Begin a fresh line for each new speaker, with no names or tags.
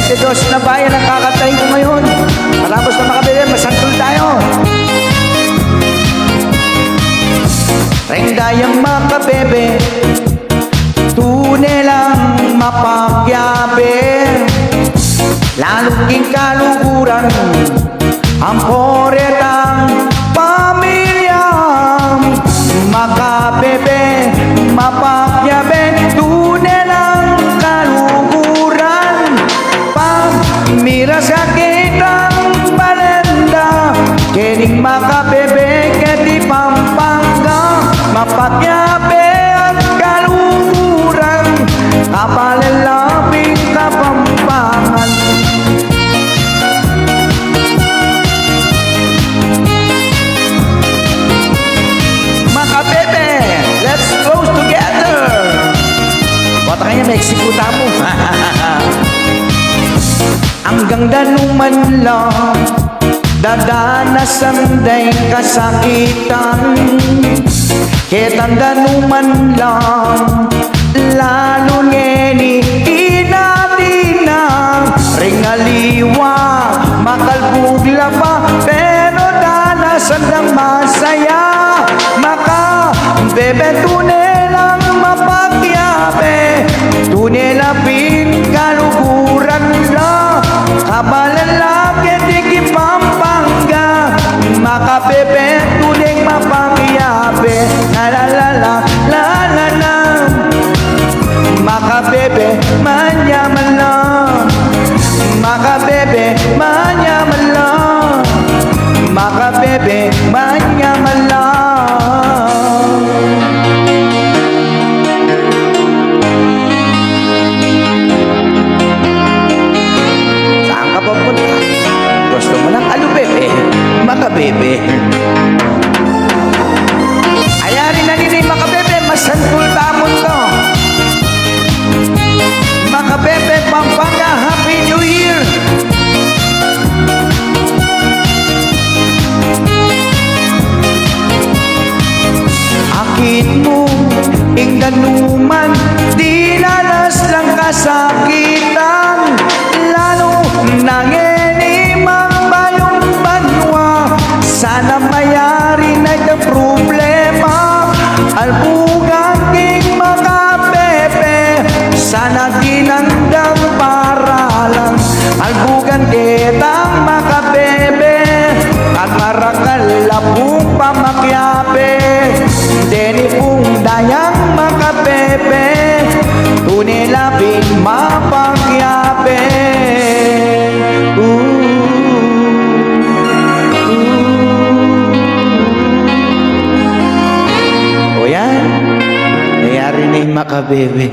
22 na bayan ang kakatayin ko ngayon. Matapos na makabili, masantol tayo. Reng dayang makabebe, tunay lang mapakyabe. Lalong kaluguran ang poretang pamilya. Makabebe, mapakyabe, tunay lang kaluguran. Pamira sa kitang balenda, kining makabebe, keti Pampanga. Mapakyabe ang kaluguran, kapalalapit Kapampangan. Makabebe, let's close together. Bata kanya Mexico tamo. Hanggang danuman lang dadanas ang day kasakitan. Ketang danuman lang lalo ngeni inatinang ringaliwa makalbugla pa pero danasan ng masaya. Maka bebe tunay lang mapakyabe, tunay lapin kaluguran la kabalalaki di Pampanga. Makabebe tunay mapakyabe, la la la la la la la. Makabebe manyaman lang, makabebe manyaman lang, makabebe manyaman lang. Saan ka papunta? Gusto mo ng alubebe, makabebe. Ayari na nini makabebe, masantol tamon to. Makabebe, Pampanga, Happy New Year! Akit mo, ingdanuman, dinalas lang kasakitan. Lalo nanginimang bayong banwa, sana mayari na yung problema. Albugang king makabebe, sana ginandang para lang. Albugan kitang makabebe, at marakal lapong pamakyabe. Deni pong dayang makabebe, tunay labing mapakyabe. O yan, nangyari na yung makabebe.